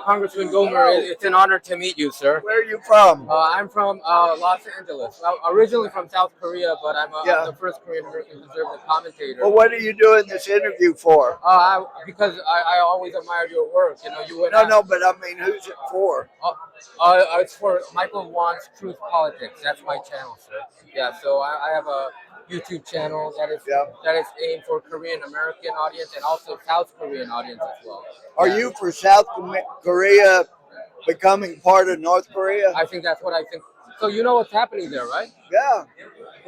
Congressman Gomert, it's an honor to meet you, sir. Where are you from? I'm from Los Angeles. Originally from South Korea, but I'm the first Korean American conservative commentator. Well, what are you doing this interview for? Because I always admired your work. You know, you would. No, but I mean, who's it for? It's for Michael Won's TruthPolitics. That's my channel, sir. Yeah, so I have a YouTube channel that is aimed for Korean American audience and also South Korean audience as well. Are you for South Korea becoming part of North Korea? I think that's what I think. So you know what's happening there, right? Yeah.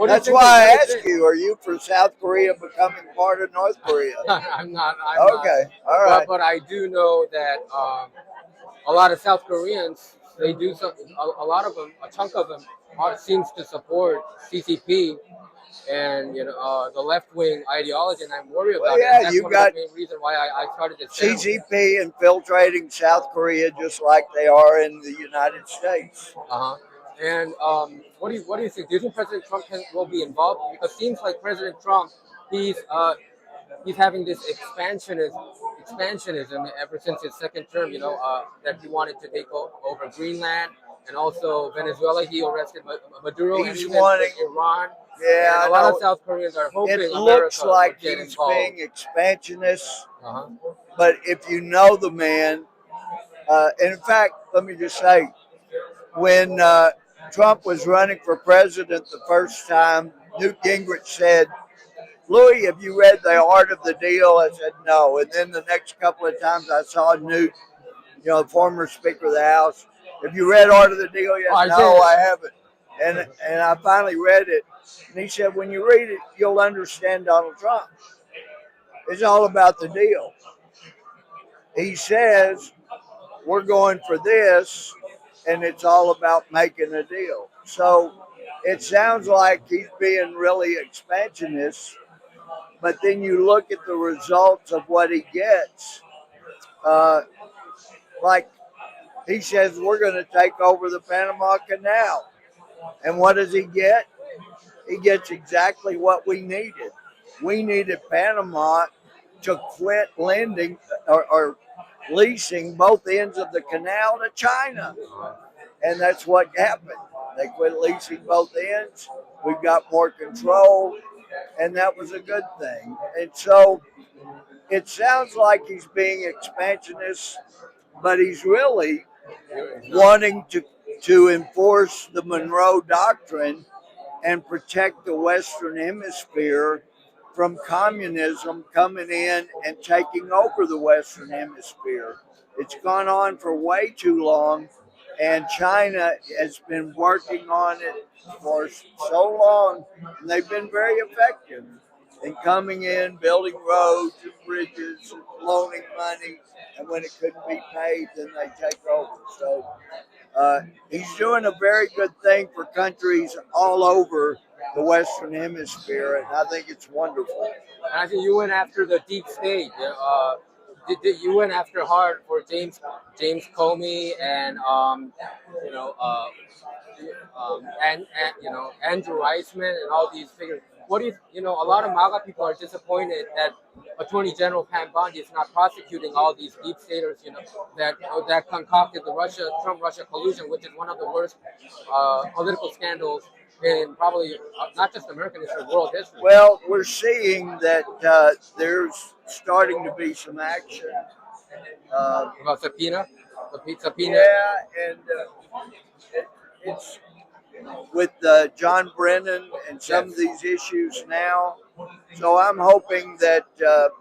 That's why I asked you, are you for South Korea becoming part of North Korea? I'm not. Okay, all right. But I do know that a lot of South Koreans, they do something. A lot of them, a chunk of them, seems to support CCP and the left wing ideology, and I'm worried about it. And that's one of the main reason why I started this channel. CCP infiltrating South Korea just like they are in the United States. And what do you think? Do you think President Trump will be involved? Because it seems like President Trump, he's having this expansionism ever since his second term. That he wanted to take over Greenland and also Venezuela. He arrested Maduro and even Iran. Yeah, and a lot of South Koreans are hoping it America looks like will get he's involved. being expansionist. But if you know the man, and in fact, let me just say, when Trump was running for president the first time, Newt Gingrich said, "Louis, have you read The Art of the Deal?" I said, "No." And then the next couple of times I saw Newt, the former Speaker of the House, "Have you read Art of the Deal yet?" "No, I haven't." And I finally read it. And he said, "When you read it, you'll understand Donald Trump. It's all about the deal." He says, "We're going for this, and it's all about making a deal." So it sounds like he's being really expansionist, but then you look at the results of what he gets. Like he says, "We're going to take over the Panama Canal." And what does he get? He gets exactly what we needed. We needed Panama to quit lending or leasing both ends of the canal to China. And that's what happened. They quit leasing both ends. We got more control, and that was a good thing. And so it sounds like he's being expansionist, but he's really wanting to enforce the Monroe Doctrine and protect the Western Hemisphere from communism coming in and taking over the Western Hemisphere. It's gone on for way too long, and China has been working on it for so long, and they've been very effective in coming in, building roads and bridges, and loaning money, and when it couldn't be paid, then they take over. So he's doing a very good thing for countries all over the Western Hemisphere, and I think it's wonderful. And I think you went after the deep state. You went after hard for James Comey and Andrew Weissman and all these figures. What do you know? A lot of MAGA people are disappointed that Attorney General Pam Bondi is not prosecuting all these deep staters. That concocted the Trump-Russia collusion, which is one of the worst political scandals in probably not just American history, world history. Well, we're seeing that there's starting to be some action. About subpoena? Yeah, and it's with John Brennan and some of these issues now. So I'm hoping that the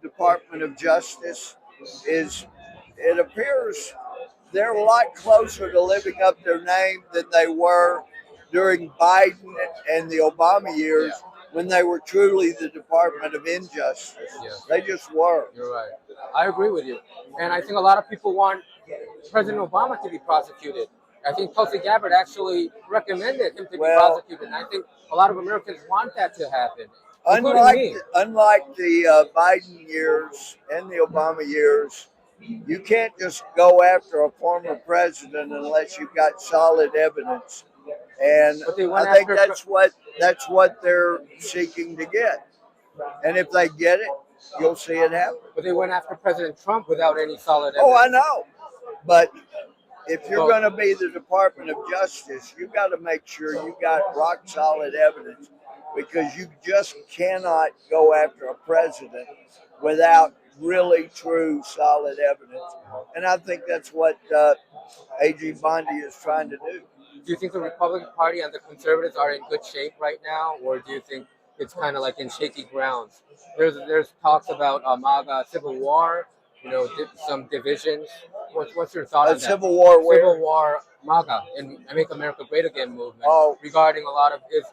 Department of Justice it appears they're a lot closer to living up to their name than they were during Biden and the Obama years when they were truly the Department of Injustice. They just were. You're right. I agree with you. And I think a lot of people want President Obama to be prosecuted. I think Tulsi Gabbard actually recommended him to be prosecuted. And I think a lot of Americans want that to happen. Unlike the Biden years and the Obama years, you can't just go after a former president unless you've got solid evidence. And I think that's what they're seeking to get. And if they get it, you'll see it happen. But they went after President Trump without any solid Oh, I evidence. know. But if you're Well- going to be the Department of Justice, you got to make sure you got rock solid evidence, because you just cannot go after a president without really true solid evidence. And I think that's what AG Bondi is trying to do. Do you think the Republican Party and the conservatives are in good shape right now, or do you think it's kind of like in shaky grounds? There's talks about MAGA civil war, some divisions. What's your thought on A that? civil war where? Civil war MAGA and Make America Great Again movement regarding a lot of There's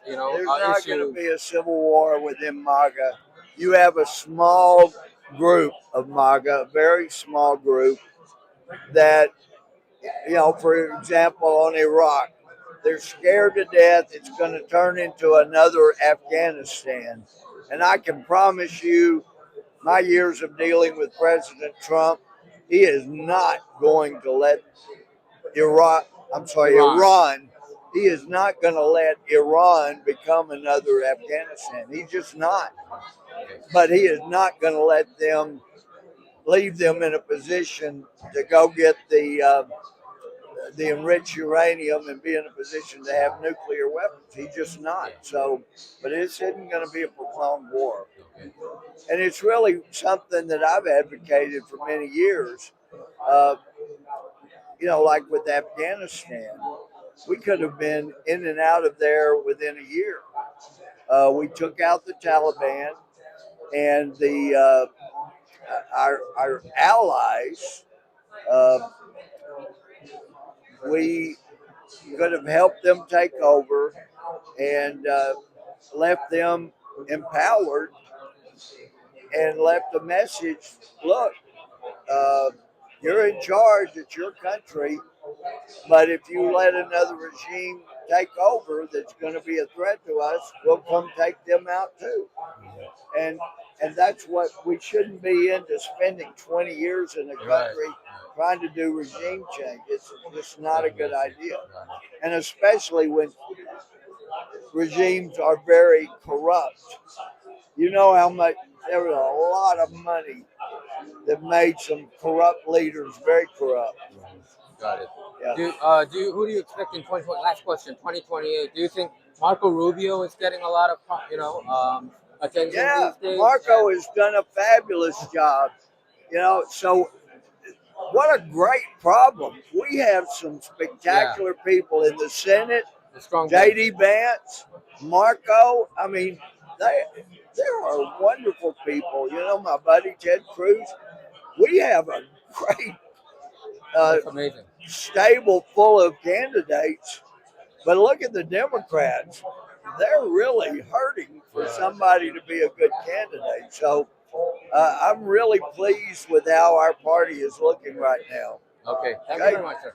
not going to issues. be a civil war within MAGA. You have a small group of MAGA, a very small group that, for example, on Iraq, they're scared to death it's going to turn into another Afghanistan. And I can promise you, my years of dealing with President Trump, he is not going to let Iran. He is not going to let Iran become another Afghanistan. He's just not. But he is not going to let them leave them in a position to go get the enriched uranium and be in a position to have nuclear weapons. He's just not. So, but it isn't going to be a prolonged war. And it's really something that I've advocated for many years. Like with Afghanistan, we could have been in and out of there within a year. We took out the Taliban, and our allies. We could have helped them take over and left them empowered and left a message. Look, you're in charge. It's your country. But if you let another regime take over that's going to be a threat to us, we'll come take them out too. And that's what we shouldn't be into, spending 20 years in a country trying to do regime change. It's just not a good idea. And especially when regimes are very corrupt. You know how much, there was a lot of money that made some corrupt leaders very corrupt. Got it. Yeah. Who do you expect in 2020? Last question, 2028. Do you think Marco Rubio is getting a lot of attention Yeah, these days? Marco has done a fabulous job. So what a great problem. We have some spectacular people in the Senate. The strong J.D. Vance, Marco. I mean, there are wonderful people. My buddy Ted Cruz. We have a great That's amazing. stable full of candidates. But look at the Democrats. They're really hurting for somebody to be a good candidate. So I'm really pleased with how our party is looking right now. Okay. Thank you very much, sir.